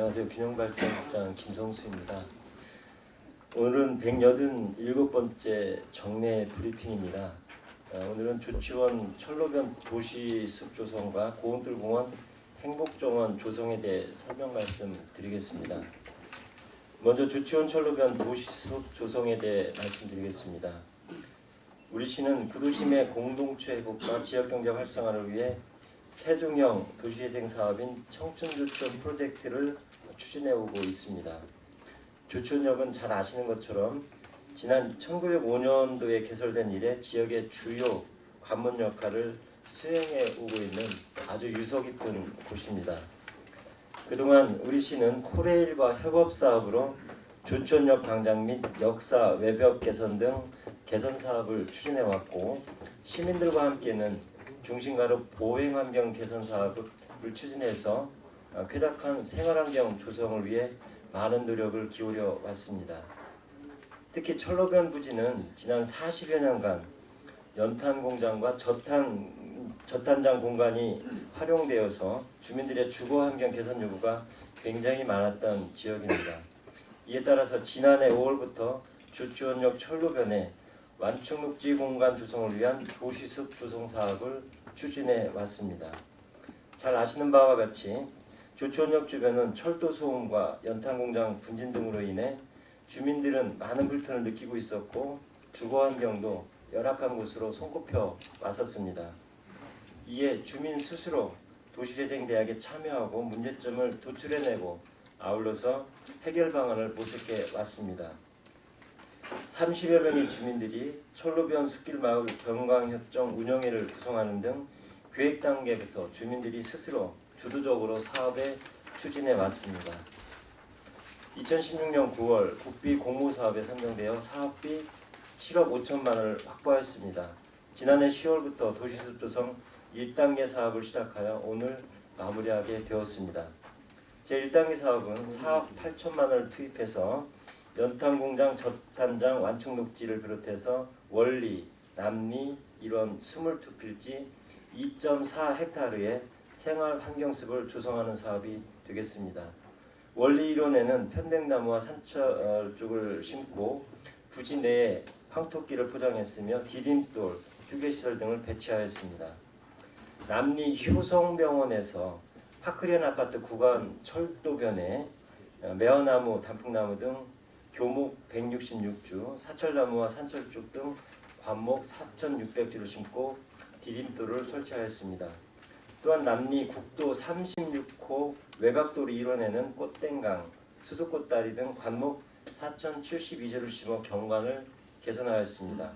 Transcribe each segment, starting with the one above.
안녕하세요. 균형발전국장 김성수입니다. 오늘은 187번째 정례 브리핑입니다. 오늘은 조치원 철로변 도시숲 조성과 고운뜰공원 행복정원 조성에 대해 설명 말씀드리겠습니다. 먼저 조치원 철로변 도시숲 조성에 대해 말씀드리겠습니다. 우리 시는 구도심의 공동체 회복과 지역경제 활성화를 위해 세종형 도시재생 사업인 청춘조치원 프로젝트를 추진해오고 있습니다. 조치원역은 잘 아시는 것처럼 지난 1905년도에 개설된 이래 지역의 주요 관문 역할을 수행해 오고 있는 아주 유서 깊은 곳입니다. 그동안 우리 시는 코레일과 협업 사업으로 조치원역 광장 및 역사 외벽 개선 등 개선 사업을 추진해 왔고, 시민들과 함께는 중심가로 보행환경 개선 사업을 추진해서 쾌적한 생활환경 조성을 위해 많은 노력을 기울여 왔습니다. 특히 철로변 부지는 지난 40여 년간 연탄공장과 저탄장 공간이 활용되어서 주민들의 주거환경 개선 요구가 굉장히 많았던 지역입니다. 이에 따라서 지난해 5월부터 조치원역 철로변에 완충녹지 공간 조성을 위한 도시숲 조성 사업을 추진해 왔습니다. 잘 아시는 바와 같이 조치원역 주변은 철도 소음과 연탄공장 분진 등으로 인해 주민들은 많은 불편을 느끼고 있었고, 주거 환경도 열악한 곳으로 손꼽혀 왔었습니다. 이에 주민 스스로 도시재생대학에 참여하고 문제점을 도출해내고 아울러서 해결 방안을 모색해 왔습니다. 30여 명의 주민들이 철로변 숲길 마을 경광협정 운영회를 구성하는 등 계획 단계부터 주민들이 스스로 주도적으로 사업에 추진해 왔습니다. 2016년 9월 국비 공모사업에 선정되어 사업비 7억 5천만 원을 확보하였습니다. 지난해 10월부터 도시숲 조성 1단계 사업을 시작하여 오늘 마무리하게 되었습니다. 제1단계 사업은 4억 8천만 원을 투입해서 연탄공장, 저탄장, 완충녹지를 비롯해서 원리, 남리, 일원 22필지 2.4헥타르의 생활환경숲을 조성하는 사업이 되겠습니다. 원리 일원에는 편백나무와 산철쭉을 심고 부지 내에 황토끼를 포장했으며 디딤돌, 휴게시설 등을 배치하였습니다. 남리 효성병원에서 파크리안 아파트 구간 철도변에 매화나무, 단풍나무 등 교목 166주, 사철나무와 산철쭉 등 관목 4,600주를 심고 디딤돌을 설치하였습니다. 또한 남리 국도 36호 외곽도로 일원에는 꽃땡강, 수수꽃다리 등 관목 4,072주를 심어 경관을 개선하였습니다.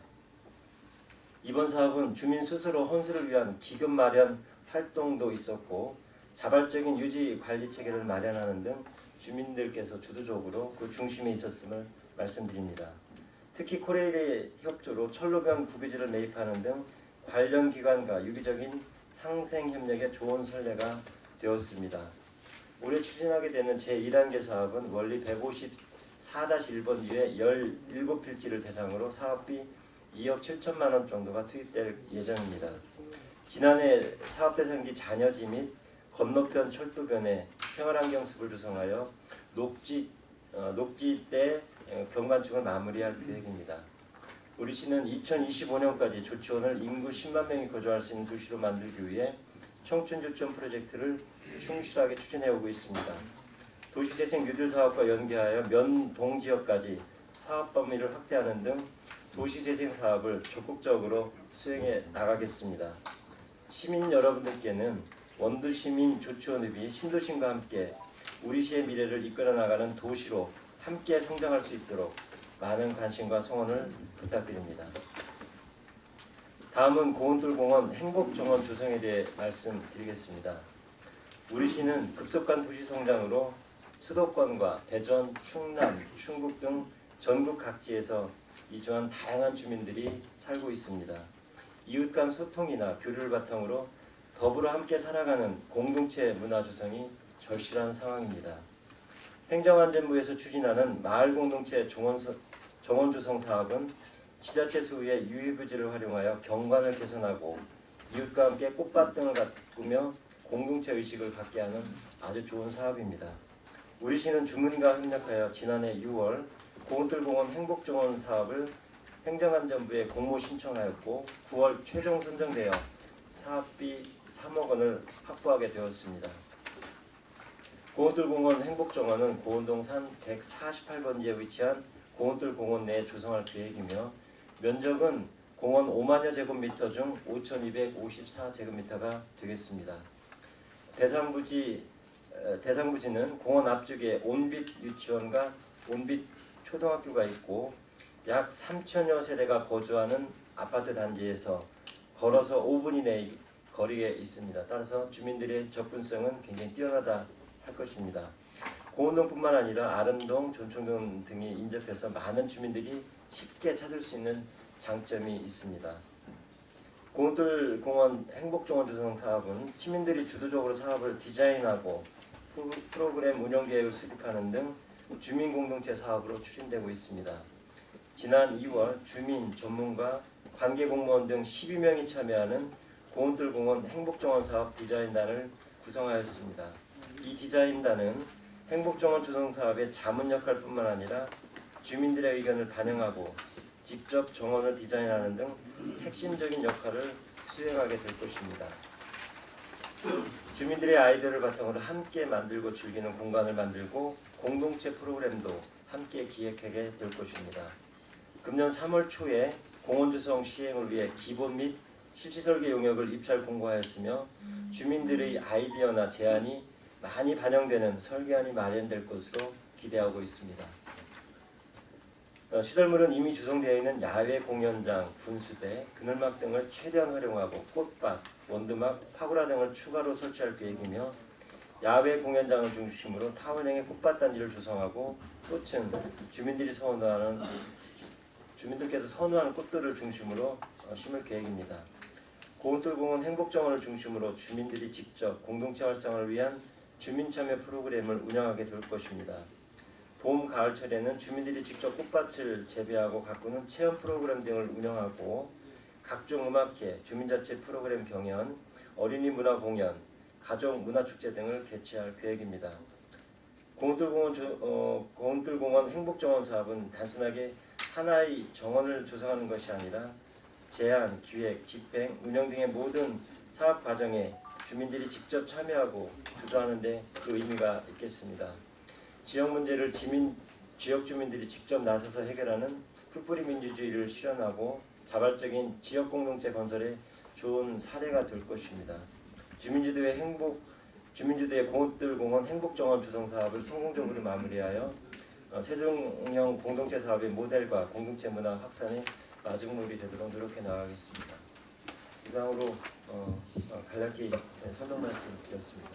이번 사업은 주민 스스로 혼수를 위한 기금 마련 활동도 있었고, 자발적인 유지 관리 체계를 마련하는 등 주민들께서 주도적으로 그 중심에 있었음을 말씀드립니다. 특히 코레일의 협조로 철로변 구비지를 매입하는 등 관련 기관과 유기적인 상생 협력에 좋은 선례가 되었습니다. 올해 추진하게 되는 제2단계 사업은 원리 154-1번 뒤에 17필지를 대상으로 사업비 2억 7천만 원 정도가 투입될 예정입니다. 지난해 사업 대상지 잔여지 및 건너편 철도변에 생활환경숲을 조성하여 녹지대 경관층을 마무리할 계획입니다. 우리 시는 2025년까지 조치원을 인구 10만 명이 거주할 수 있는 도시로 만들기 위해 청춘조치원 프로젝트를 충실하게 추진해오고 있습니다. 도시재생 뉴딜 사업과 연계하여 면동지역까지 사업 범위를 확대하는 등 도시재생 사업을 적극적으로 수행해 나가겠습니다. 시민 여러분들께는 원두시민조치원읍이 신도심과 함께 우리 시의 미래를 이끌어 나가는 도시로 함께 성장할 수 있도록 많은 관심과 성원을 부탁드립니다. 다음은 고운뜰공원 행복정원 조성에 대해 말씀드리겠습니다. 우리 시는 급속한 도시 성장으로 수도권과 대전, 충남, 충북 등 전국 각지에서 이주한 다양한 주민들이 살고 있습니다. 이웃 간 소통이나 교류를 바탕으로 더불어 함께 살아가는 공동체 문화 조성이 절실한 상황입니다. 행정안전부에서 추진하는 마을 공동체 정원 조성 사업은 지자체 소유의 유휴부지를 활용하여 경관을 개선하고 이웃과 함께 꽃밭 등을 가꾸며 공동체 의식을 갖게 하는 아주 좋은 사업입니다. 우리시는 주민과 협력하여 지난해 6월 고운뜰공원 행복정원 사업을 행정안전부에 공모 신청하였고 9월 최종 선정되어 사업비 3억 원을 확보하게 되었습니다. 고운뜰공원 행복정원은 고운동 산 148번지에 위치한 고운뜰공원 내에 조성할 계획이며 면적은 공원 5만여 제곱미터 중 5,254제곱미터가 되겠습니다. 대상부지는 공원 앞쪽에 온빛 유치원과 온빛 초등학교가 있고 약 3천여 세대가 거주하는 아파트 단지에서 걸어서 5분 이내 거리에 있습니다. 따라서 주민들의 접근성은 굉장히 뛰어나다 할 것입니다. 고운동뿐만 아니라 아름동, 존청동 등이 인접해서 많은 주민들이 쉽게 찾을 수 있는 장점이 있습니다. 고운뜰공원 행복정원 조성 사업은 시민들이 주도적으로 사업을 디자인하고 프로그램 운영 계획을 수립하는 등 주민 공동체 사업으로 추진되고 있습니다. 지난 2월 주민, 전문가, 관계 공무원 등 12명이 참여하는 고운뜰공원 행복정원 사업 디자인단을 구성하였습니다. 이 디자인단은 행복정원 조성 사업의 자문 역할뿐만 아니라 주민들의 의견을 반영하고 직접 정원을 디자인하는 등 핵심적인 역할을 수행하게 될 것입니다. 주민들의 아이디어를 바탕으로 함께 만들고 즐기는 공간을 만들고 공동체 프로그램도 함께 기획하게 될 것입니다. 금년 3월 초에 공원 조성 시행을 위해 기본 및 실시설계 용역을 입찰 공고하였으며 주민들의 아이디어나 제안이 많이 반영되는 설계안이 마련될 것으로 기대하고 있습니다. 시설물은 이미 조성되어 있는 야외 공연장, 분수대, 그늘막 등을 최대한 활용하고 꽃밭, 원두막, 파고라 등을 추가로 설치할 계획이며 야외 공연장을 중심으로 타원형의 꽃밭 단지를 조성하고 꽃은 주민들께서 선호하는 꽃들을 중심으로 심을 계획입니다. 고운뜰공원 행복정원을 중심으로 주민들이 직접 공동체 활성화를 위한 주민참여 프로그램을 운영하게 될 것입니다. 봄, 가을철에는 주민들이 직접 꽃밭을 재배하고 가꾸는 체험 프로그램 등을 운영하고 각종 음악회, 주민자치 프로그램 경연, 어린이 문화 공연, 가족 문화축제 등을 개최할 계획입니다. 고운뜰공원 행복정원 사업은 단순하게 하나의 정원을 조성하는 것이 아니라 제안, 기획, 집행, 운영 등의 모든 사업 과정에 주민들이 직접 참여하고 주도하는 데 그 의미가 있겠습니다. 지역 문제를 지역 주민들이 직접 나서서 해결하는 풀뿌리 민주주의를 실현하고 자발적인 지역 공동체 건설에 좋은 사례가 될 것입니다. 주민주도의 고운뜰공원 행복정원 조성 사업을 성공적으로 마무리하여 세종형 공동체 사업의 모델과 공동체 문화 확산의 마중물이 되도록 노력해 나가겠습니다. 이상으로 간략히 설명 말씀드렸습니다.